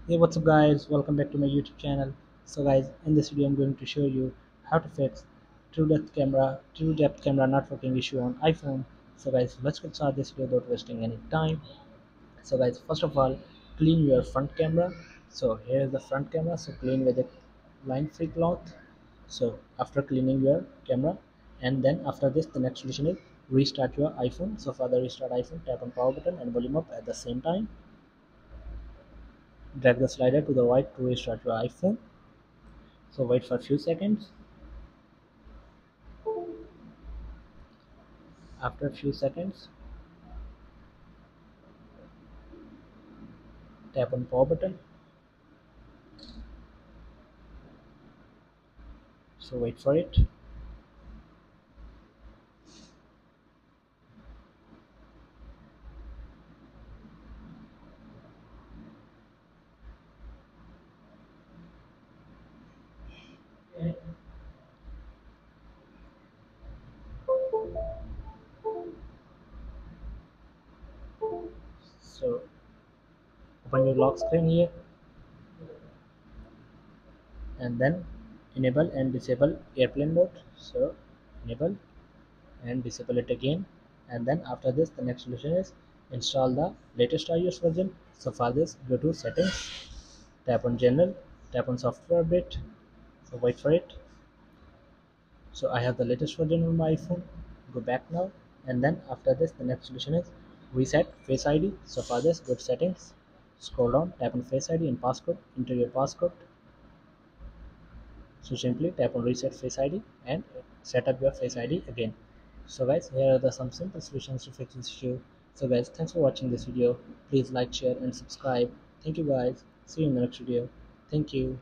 Hey, what's up guys, welcome back to my YouTube channel. So guys, in this video I'm going to show you how to fix true depth camera not working issue on iPhone. So guys, let's get started this video without wasting any time. So guys, first of all, clean your front camera. So here is the front camera, so clean with a line free cloth. So after cleaning your camera, and then after this the next solution is restart your iPhone. So for the restart iPhone, tap on power button and volume up at the same time. Drag the slider to the right to restart your iPhone. So wait for a few seconds. After a few seconds, tap on power button. So wait for it. So open your lock screen here and then enable and disable airplane mode. So enable and disable it again, and then after this the next solution is install the latest iOS version. So for this, go to settings, tap on general, tap on software update. So wait for it. So I have the latest version on my iPhone. Go back now, and then after this the next solution is reset face ID. So for this, go to settings, scroll down, tap on face ID and passcode, enter your passcode. So simply tap on reset face ID and set up your face ID again. So guys, here are some simple solutions to fix this issue. So guys, thanks for watching this video. Please like, share and subscribe. Thank you guys. See you in the next video. Thank you.